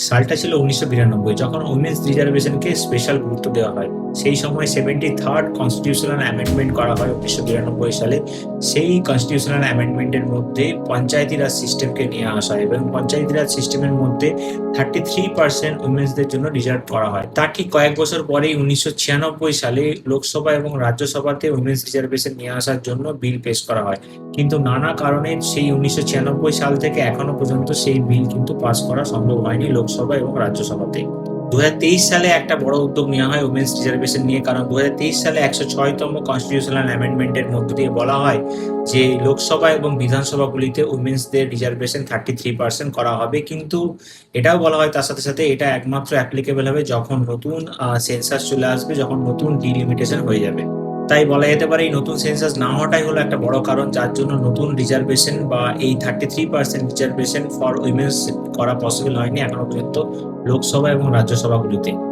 সালটা ছিল ১৯৯২ যখন উইমেন্স রিজার্ভেশনকে স্পেশাল গুরুত্ব দেওয়া হয়। সেই সময় 73rd কনস্টিটিউশনাল অ্যামেন্ডমেন্ট করা হয় ১৯৯২ সালে। সেই কনস্টিটিউশনাল অ্যামেন্ডমেন্টের মধ্যে পঞ্চায়েতি রাজ সিস্টেমকে নিয়ে আসা হয় এবং পঞ্চায়েতি রাজ সিস্টেমের মধ্যে 33% উইমেন্সদের জন্য রিজার্ভ করা হয়। তার ঠিক কয়েক বছর পরেই ১৯৯৬ সালে লোকসভা এবং রাজ্যসভাতে উইমেন্স রিজার্ভেশন নিয়ে আসার জন্য বিল পেশ করা হয়। কিন্তু নানা কারণে সেই ১৯৯৬ সাল থেকে এখনো পর্যন্ত সেই বিল কিন্তু পাস করা সম্ভব হয়নি লোকসভা এবং রাজ্যসভাতে। ২০২৩ সালে একটা বড় উদ্যোগ নেওয়া হয় উইমেন্স রিজার্ভেশন নিয়ে, কারণ ২০২৩ সালে ১০৬তম কনস্টিটিউশনাল অ্যামেন্ডমেন্টের মধ্য দিয়ে বলা হয় যে লোকসভা এবং বিধানসভাগুলিতে উইমেন্সদের রিজার্ভেশন 33% করা হবে। কিন্তু এটাও বলা হয় তার সাথে সাথে এটা একমাত্র অ্যাপ্লিকেবল হবে যখন নতুন সেন্সাস চলে আসবে, যখন নতুন ডিলিমিটেশন হয়ে যাবে। তাই বলা যেতে পারে এই নতুন সেন্সাস না হওয়াটাই হলো একটা বড় কারণ যার জন্য নতুন রিজার্ভেশন বা এই 33% রিজার্ভেশন ফর উইমেন্স করা পসিবল হয়নি এখনো পর্যন্ত লোকসভা এবং রাজ্যসভাগুলিতে।